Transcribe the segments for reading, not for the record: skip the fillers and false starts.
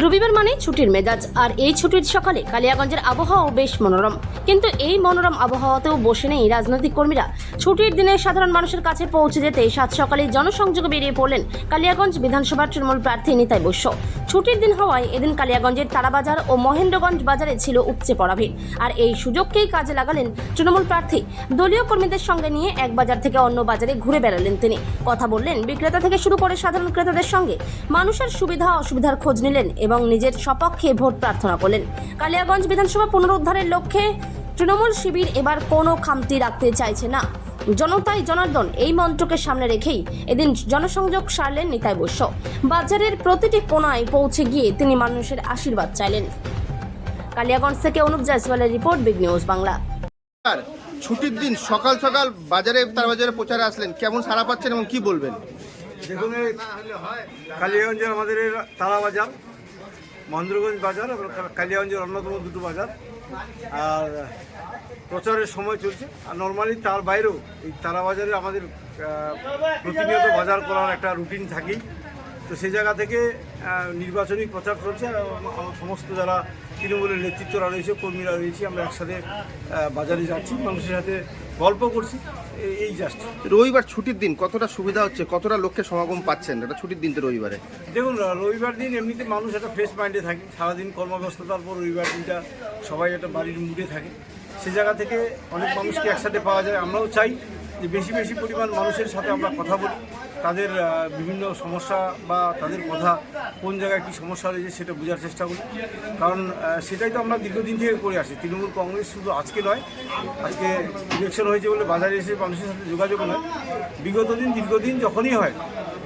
রবিবার মানেই ছুটির মেজাজ, আর এই ছুটির সকালে কালিয়াগঞ্জের আবহাওয়াও বেশ মনোরম। কিন্তু এই মনোরম আবহাওয়াতেও বসে নেই রাজনৈতিক কর্মীরা। ছুটির দিনে সাধারণ মানুষের কাছে পৌঁছে যেতে সাত সকালে জনসংযোগে বেরিয়ে পড়লেন কালিয়াগঞ্জ বিধানসভার তৃণমূল প্রার্থী নিতাই বৈশ্য। ছুটির দিন হওয়ায় এদিন কালিয়াগঞ্জের তারাবাজার ও মহেন্দ্রগঞ্জ বাজারে ছিল উপচে পড়া ভিড়। আর এই সুযোগকেই কাজে লাগালেন তৃণমূল প্রার্থী। দলীয় কর্মীদের সঙ্গে নিয়ে এক বাজার থেকে অন্য বাজারে ঘুরে বেড়ালেন তিনি। কথা বললেন বিক্রেতা থেকে শুরু করে সাধারণ ক্রেতাদের সঙ্গে। মানুষের সুবিধা অসুবিধার খোঁজ নিলেন এবং নিজের সপক্ষে ভোট প্রার্থনা করলেন। কালিয়াগঞ্জ বিধানসভা পুনরুদ্ধারের লক্ষ্যে তৃণমূল শিবির এবার কোনো খামতি রাখতে চাইছে না। জনতাই জনার্দন এই মন্ত্রকে সামনে রেখেই এদিন জনসংযোগ সারলেন নিতাই বৈশ্য। বাজারের প্রতিটি কোণায় পৌঁছে গিয়ে তিনি মানুষের আশীর্বাদ চাইলেন। কালিয়াগঞ্জ থেকে অনুপ জয়সওয়ালের রিপোর্ট, বিগ নিউজ বাংলা। ছুটির দিন সকাল সকাল বাজারে তারাবাজারে প্রচারে আসলেন, কেমন সাড়া পাচ্ছেন এবং কি বলবেন? দেখুন, কালিয়াগঞ্জের আমাদের তারাবাজার, মহেন্দ্রগঞ্জ বাজার এবং কালিয়াগঞ্জের অন্যতম দুটো বাজার। আর প্রচারের সময় চলছে। আর নর্মালি তার বাইরেও এই তারাবাজারে আমাদের প্রতিনিয়ত বাজার করার একটা রুটিন থাকেই। তো সেই জায়গা থেকে নির্বাচনী প্রচার চলছে। সমস্ত যারা তৃণমূলের নেতৃত্বরা রয়েছে, কর্মীরা রয়েছে, আমরা একসাথে বাজারে যাচ্ছি, মানুষের সাথে গল্প করছি। এই জাস্ট রবিবার ছুটির দিন কতটা সুবিধা হচ্ছে, কতটা লোককে সমাগম পাচ্ছেন এটা ছুটির দিন তো রবিবারে? দেখুন, রবিবার দিন এমনিতে মানুষ একটা ফ্রেশ মাইন্ডে থাকে। সারাদিন কর্মব্যস্ততার পর রবিবার দিনটা সবাই একটা বাড়ির মুডে থাকে। সে জায়গা থেকে অনেক মানুষকে একসাথে পাওয়া যায়। আমরাও চাই যে বেশি বেশি পরিমাণ মানুষের সাথে আমরা কথা বলি, তাদের বিভিন্ন সমস্যা বা তাদের কথা কোন জায়গায় কী সমস্যা রয়েছে সেটা বোঝার চেষ্টা করি। কারণ সেটাই তো আমরা দীর্ঘদিন থেকে করে আসি। তৃণমূল কংগ্রেস শুধু আজকে নয়, আজকে ইলেকশন হয়েছে বলে বাজারে এসে মানুষের সাথে যোগাযোগ নয়, বিগত দিন দীর্ঘদিন যখনই হয়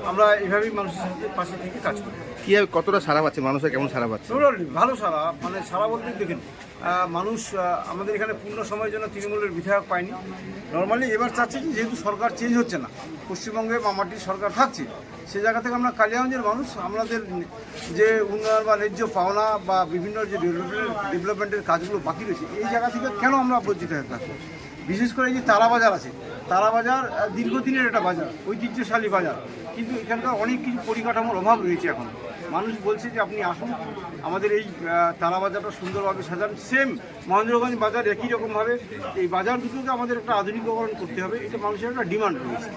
আমরা এভাবেই মানুষের সাথে পাশে থেকে কাজ করি। কীভাবে কতটা সাড়া পাচ্ছে মানুষের, কেমন সাড়া পাচ্ছে? ভালো সারা, মানে সারা বলতে দেখেন মানুষ আমাদের এখানে পূর্ণ সময়ের জন্য তৃণমূলের বিধায়ক পায়নি। নর্মালি এবার চাচ্ছি যেহেতু সরকার চেঞ্জ হচ্ছে না, পশ্চিমবঙ্গে মামাটির সরকার থাকছে, সে জায়গা থেকে আমরা কালিয়াগঞ্জের মানুষ আমাদের যে উন্নয়ন বা ন্যায্য পাওনা বা বিভিন্ন যে ডেভেলপমেন্টের কাজগুলো বাকি রয়েছে, এই জায়গা থেকে কেন আমরা বঞ্চিত হয়ে থাকবো? বিশেষ করে এই যে তারাবাজার আছে, তারাবাজার দীর্ঘদিনের একটা বাজার, ঐতিহ্যশালী বাজার, কিন্তু এখানকার অনেক কিছু পরিকাঠামোর অভাব রয়েছে। এখন মানুষ বলছে যে আপনি আসুন, আমাদের এই তারাবাজারটা সুন্দরভাবে সাজান। সেম মহেন্দ্রগঞ্জ বাজার একই রকমভাবে এই বাজার দুটোকে আমাদের একটা আধুনিকীকরণ করতে হবে, এটা মানুষের একটা ডিমান্ড রয়েছে।